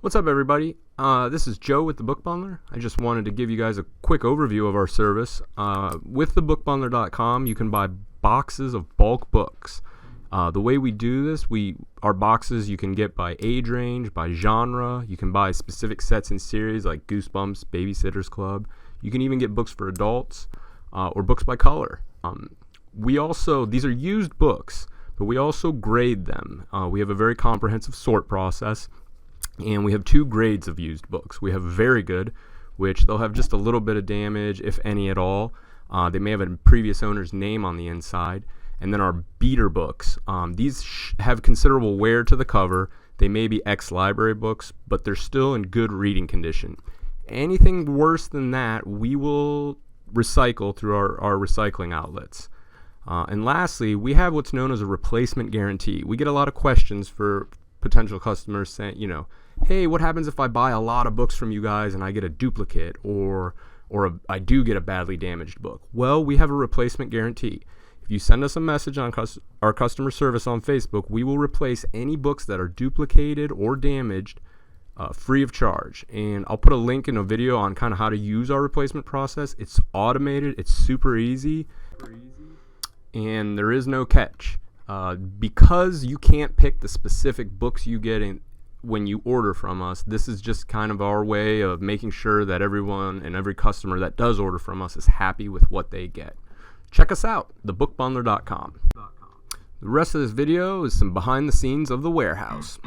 What's up, everybody? This is Joe with the Book Bundler. I just wanted to give you guys a quick overview of our service. With thebookbundler.com, you can buy boxes of bulk books. The way we do this, our boxes you can get by age range, by genre. You can buy specific sets and series like Goosebumps, Babysitter's Club. You can even get books for adults or books by color. These are used books, but we also grade them. We have a very comprehensive sort process. And we have two grades of used books. We have very good, which they'll have just a little bit of damage, if any at all. They may have a previous owner's name on the inside. And then our beater books. These have considerable wear to the cover. They may be ex-library books, but they're still in good reading condition. Anything worse than that, we will recycle through our recycling outlets. And lastly, we have what's known as a replacement guarantee. We get a lot of questions for potential customers saying, hey, what happens if I buy a lot of books from you guys and I get a duplicate or I do get a badly damaged book? Well, we have a replacement guarantee. If you send us a message on our customer service on Facebook, we will replace any books that are duplicated or damaged free of charge. And I'll put a link in a video on kind of how to use our replacement process. It's automated. It's super easy. And there is no catch. Because you can't pick the specific books you get when you order from us, this is just kind of our way of making sure that everyone and every customer that does order from us is happy with what they get. Check us out, thebookbundler.com. The rest of this video is some behind the scenes of the warehouse.